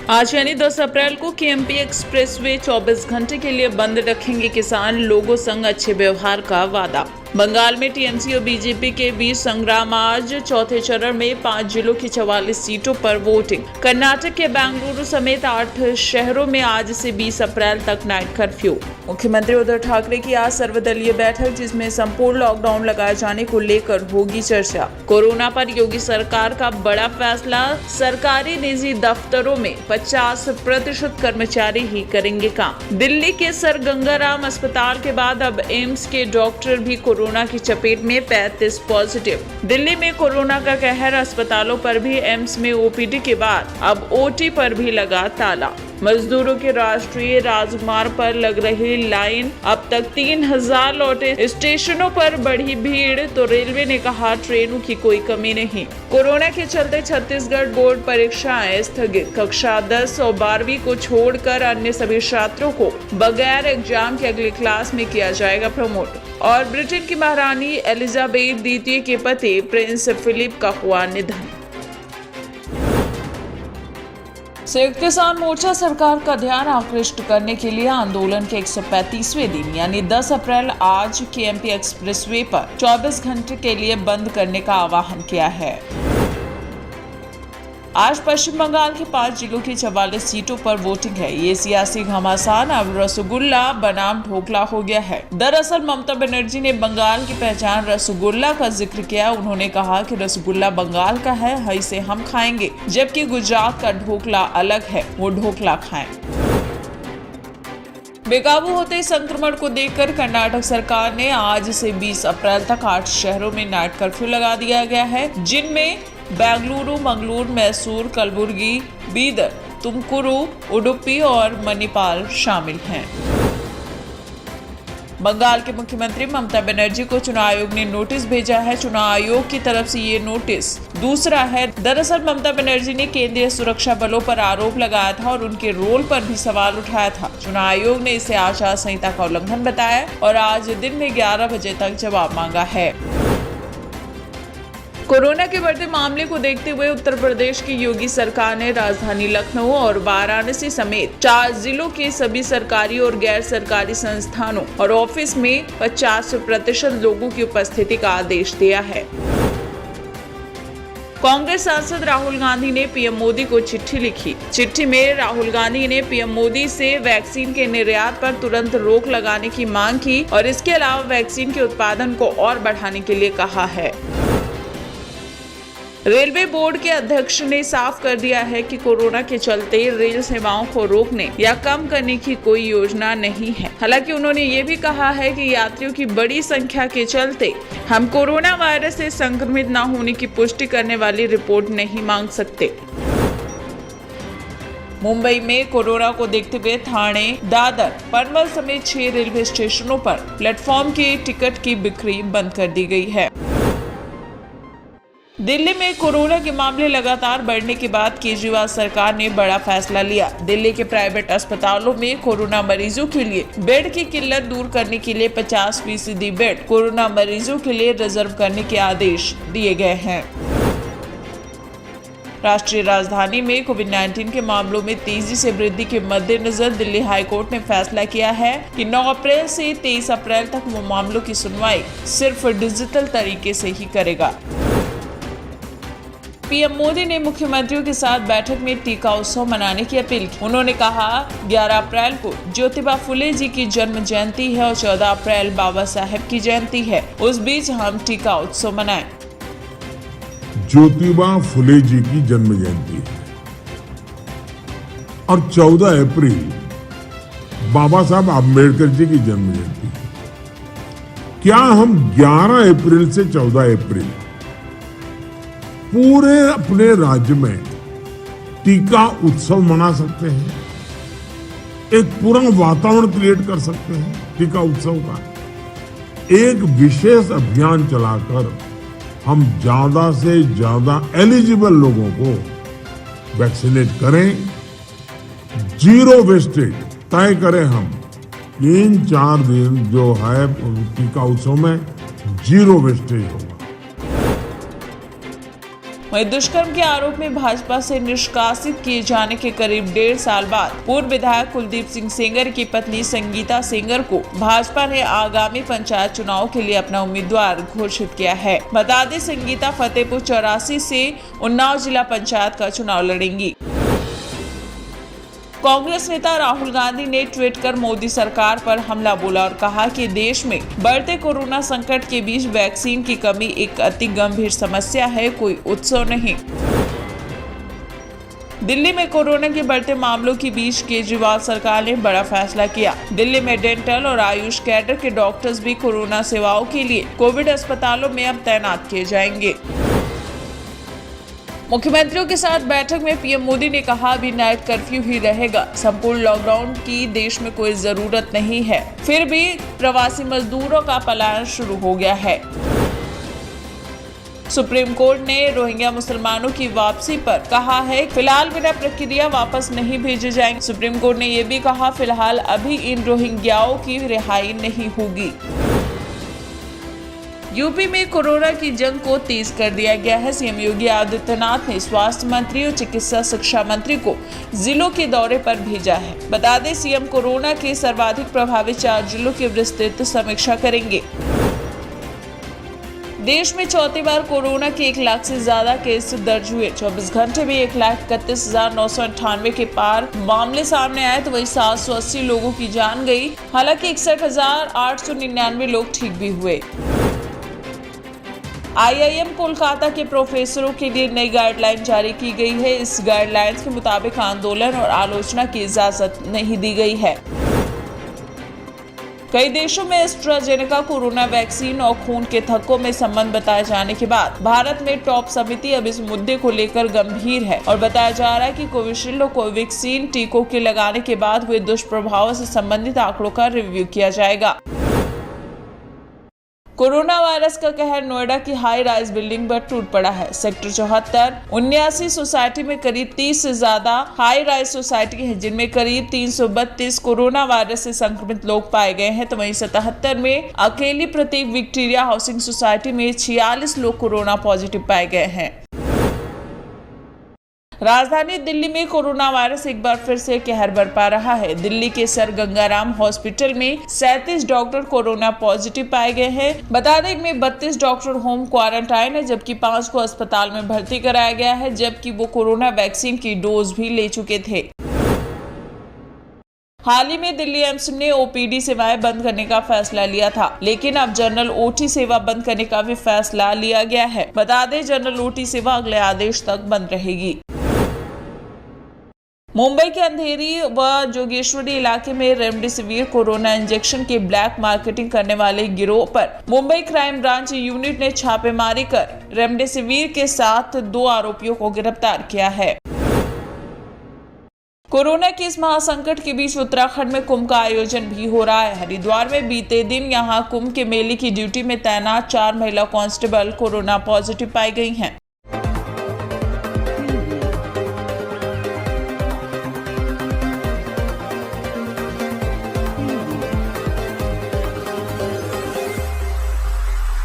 आज यानी 10 अप्रैल को केएमपी एक्सप्रेसवे 24 घंटे के लिए बंद रखेंगे किसान, लोगों संग अच्छे व्यवहार का वादा। बंगाल में टीएमसी और बीजेपी के बीच संग्राम। आज चौथे चरण में 5 जिलों की 44 सीटों पर वोटिंग। कर्नाटक के बेंगलुरु समेत 8 शहरों में आज से 20 अप्रैल तक नाइट कर्फ्यू। मुख्यमंत्री उद्धव ठाकरे की आज सर्वदलीय बैठक, जिसमें संपूर्ण लॉकडाउन लगाए जाने को लेकर होगी चर्चा। कोरोना पर योगी सरकार का बड़ा फैसला, सरकारी निजी दफ्तरों में 50% कर्मचारी ही करेंगे काम। दिल्ली के सर गंगाराम अस्पताल के बाद अब एम्स के डॉक्टर भी कोरोना की चपेट में, 35 पॉजिटिव। दिल्ली में कोरोना का कहर, अस्पतालों पर भी एम्स में ओपीडी के बाद अब ओटी पर भी लगा ताला। मजदूरों के राष्ट्रीय राजमार्ग पर लग रही लाइन, अब तक 3000 लौटे। स्टेशनों पर बढ़ी भीड़ तो रेलवे ने कहा ट्रेनों की कोई कमी नहीं। कोरोना के चलते छत्तीसगढ़ बोर्ड परीक्षाएं स्थगित। कक्षा 10 और 12वीं को छोड़कर अन्य सभी छात्रों को बगैर एग्जाम के अगली क्लास में किया जाएगा प्रमोट। और ब्रिटेन की महारानी एलिजाबेथ द्वितीय के पति प्रिंस फिलिप का हुआ निधन। संयुक्त किसान मोर्चा सरकार का ध्यान आकृष्ट करने के लिए आंदोलन के 135वें दिन यानी 10 अप्रैल आज केएमपी एक्सप्रेसवे पर 24 घंटे के लिए बंद करने का आह्वान किया है। आज पश्चिम बंगाल के 5 जिलों की 44 सीटों पर वोटिंग है। ये सियासी घमासान अब रसगुल्ला बनाम ढोकला हो गया है। दरअसल ममता बनर्जी ने बंगाल की पहचान रसगुल्ला का जिक्र किया। उन्होंने कहा कि रसगुल्ला बंगाल का है, इसे हम खाएंगे, जबकि गुजरात का ढोकला अलग है, वो ढोकला खाएं। बेकाबू होते संक्रमण को देखकर कर्नाटक सरकार ने आज से 20 अप्रैल तक 8 शहरों में नाइट कर्फ्यू लगा दिया गया है, जिनमें बेंगलुरु, मंगलूर, मैसूर, कलबुर्गी, बीदर, तुमकुरू, उडुपी और मणिपाल शामिल हैं। बंगाल के मुख्यमंत्री ममता बनर्जी को चुनाव आयोग ने नोटिस भेजा है। चुनाव आयोग की तरफ से ये नोटिस दूसरा है। दरअसल ममता बनर्जी ने केंद्रीय सुरक्षा बलों पर आरोप लगाया था और उनके रोल पर भी सवाल उठाया था। चुनाव आयोग ने इसे आचार संहिता का उल्लंघन बताया और आज दिन में 11 बजे तक जवाब मांगा है। कोरोना के बढ़ते मामले को देखते हुए उत्तर प्रदेश की योगी सरकार ने राजधानी लखनऊ और वाराणसी समेत 4 जिलों के सभी सरकारी और गैर सरकारी संस्थानों और ऑफिस में 50% लोगों की उपस्थिति का आदेश दिया है। कांग्रेस सांसद राहुल गांधी ने पीएम मोदी को चिट्ठी लिखी। चिट्ठी में राहुल गांधी ने पीएम मोदी से वैक्सीन के निर्यात पर तुरंत रोक लगाने की मांग की और इसके अलावा वैक्सीन के उत्पादन को और बढ़ाने के लिए कहा है। रेलवे बोर्ड के अध्यक्ष ने साफ कर दिया है कि कोरोना के चलते रेल सेवाओं को रोकने या कम करने की कोई योजना नहीं है। हालांकि उन्होंने ये भी कहा है कि यात्रियों की बड़ी संख्या के चलते हम कोरोना वायरस से संक्रमित न होने की पुष्टि करने वाली रिपोर्ट नहीं मांग सकते। मुंबई में कोरोना को देखते हुए ठाणे, दादर, पनवेल समेत 6 रेलवे स्टेशनों पर प्लेटफॉर्म के टिकट की बिक्री बंद कर दी गई है। दिल्ली में कोरोना के मामले लगातार बढ़ने के बाद केजरीवाल सरकार ने बड़ा फैसला लिया। दिल्ली के प्राइवेट अस्पतालों में कोरोना मरीजों के लिए बेड की किल्लत दूर करने के लिए 50% बेड कोरोना मरीजों के लिए रिजर्व करने के आदेश दिए गए हैं। राष्ट्रीय राजधानी में कोविड-19 के मामलों में तेजी से वृद्धि के मद्देनजर दिल्ली हाईकोर्ट ने फैसला किया है कि 9 अप्रैल से 23 अप्रैल तक वो मामलों की सुनवाई सिर्फ डिजिटल तरीके से ही करेगा। पीएम मोदी ने मुख्यमंत्रियों के साथ बैठक में टीका उत्सव मनाने की अपील की। उन्होंने कहा 11 अप्रैल को ज्योतिबा फुले जी की जन्म जयंती है और 14 अप्रैल बाबा साहेब की जयंती है। उस बीच हम टीका उत्सव मनाएं। ज्योतिबा फुले जी की जन्म जयंती है और 14 अप्रैल बाबा साहब अम्बेडकर जी की जन्म जयंती है। क्या हम 11 अप्रैल से 14 अप्रैल पूरे अपने राज्य में टीका उत्सव मना सकते हैं? एक पूरा वातावरण क्रिएट कर सकते हैं टीका उत्सव का। एक विशेष अभियान चलाकर हम ज्यादा से ज्यादा एलिजिबल लोगों को वैक्सीनेट करें, जीरो वेस्टेज तय करें। हम 3-4 दिन जो है टीका उत्सव में जीरो वेस्टेज होगा। वहीं दुष्कर्म के आरोप में भाजपा से निष्कासित किए जाने के करीब 1.5 साल बाद पूर्व विधायक कुलदीप सिंह सेंगर की पत्नी संगीता सेंगर को भाजपा ने आगामी पंचायत चुनाव के लिए अपना उम्मीदवार घोषित किया है। बता दें, संगीता फतेहपुर 84 से उन्नाव जिला पंचायत का चुनाव लड़ेंगी। कांग्रेस नेता राहुल गांधी ने ट्वीट कर मोदी सरकार पर हमला बोला और कहा कि देश में बढ़ते कोरोना संकट के बीच वैक्सीन की कमी एक अति गंभीर समस्या है, कोई उत्सव नहीं। दिल्ली में कोरोना के बढ़ते मामलों के बीच केजरीवाल सरकार ने बड़ा फैसला किया। दिल्ली में डेंटल और आयुष कैडर के डॉक्टर्स भी कोरोना सेवाओं के लिए कोविड अस्पतालों में अब तैनात किए जाएंगे। मुख्यमंत्रियों के साथ बैठक में पीएम मोदी ने कहा, अभी नाइट कर्फ्यू ही रहेगा, संपूर्ण लॉकडाउन की देश में कोई जरूरत नहीं है, फिर भी प्रवासी मजदूरों का पलायन शुरू हो गया है। सुप्रीम कोर्ट ने रोहिंग्या मुसलमानों की वापसी पर कहा है, फिलहाल बिना प्रक्रिया वापस नहीं भेजे जाएंगे। सुप्रीम कोर्ट ने ये भी कहा, फिलहाल अभी इन रोहिंग्याओं की रिहाई नहीं होगी। यूपी में कोरोना की जंग को तेज कर दिया गया है। सीएम योगी आदित्यनाथ ने स्वास्थ्य मंत्री और चिकित्सा शिक्षा मंत्री को जिलों के दौरे पर भेजा है। बता दें, सीएम कोरोना के सर्वाधिक प्रभावित 4 जिलों की विस्तृत समीक्षा करेंगे। देश में चौथी बार कोरोना के 1 लाख से ज्यादा केस दर्ज हुए। 24 घंटे में 1,31,998 के पार मामले सामने आए, तो वही 780 लोगों की जान गई। हालांकि 61,899 लोग ठीक भी हुए। IIM कोलकाता के प्रोफेसरों के लिए नई गाइडलाइन जारी की गई है। इस गाइडलाइंस के मुताबिक आंदोलन और आलोचना की इजाजत नहीं दी गई है। कई देशों में एस्ट्राजेनेका कोरोना वैक्सीन और खून के थक्कों में संबंध बताए जाने के बाद भारत में टॉप समिति अब इस मुद्दे को लेकर गंभीर है और बताया जा रहा है कि कोविशील्ड और कोवैक्सीन टीकों के लगाने के बाद हुए दुष्प्रभावों से संबंधित आंकड़ों का रिव्यू किया जाएगा। कोरोना वायरस का कहर नोएडा की हाई राइज बिल्डिंग पर टूट पड़ा है। सेक्टर 74 79 सोसाइटी में करीब 30 से ज्यादा हाई राइज सोसाइटी है, जिनमें करीब 332 कोरोना वायरस से संक्रमित लोग पाए गए हैं। तो वहीं 77 में अकेली प्रतीक विक्टोरिया हाउसिंग सोसाइटी में 46 लोग कोरोना पॉजिटिव पाए गए हैं। राजधानी दिल्ली में कोरोना वायरस एक बार फिर से कहर बरपा रहा है। दिल्ली के सर गंगाराम हॉस्पिटल में 37 डॉक्टर कोरोना पॉजिटिव पाए गए हैं। बता दें, इनमें 32 डॉक्टर होम क्वारंटाइन है, जबकि 5 को अस्पताल में भर्ती कराया गया है, जबकि वो कोरोना वैक्सीन की डोज भी ले चुके थे। हाल ही में दिल्ली एम्स ने OPD सेवाएं बंद करने का फैसला लिया था, लेकिन अब जनरल OT सेवा बंद करने का भी फैसला लिया गया है। बता दें, जनरल OT सेवा अगले आदेश तक बंद रहेगी। मुंबई के अंधेरी व जोगेश्वरी इलाके में रेमडेसिविर कोरोना इंजेक्शन की ब्लैक मार्केटिंग करने वाले गिरोह पर मुंबई क्राइम ब्रांच यूनिट ने छापेमारी कर रेमडेसिविर के साथ 2 आरोपियों को गिरफ्तार किया है। कोरोना के इस महासंकट के बीच उत्तराखंड में कुंभ का आयोजन भी हो रहा है। हरिद्वार में बीते दिन यहां कुंभ के मेले की ड्यूटी में तैनात 4 महिला कांस्टेबल कोरोना पॉजिटिव पाई गई हैं।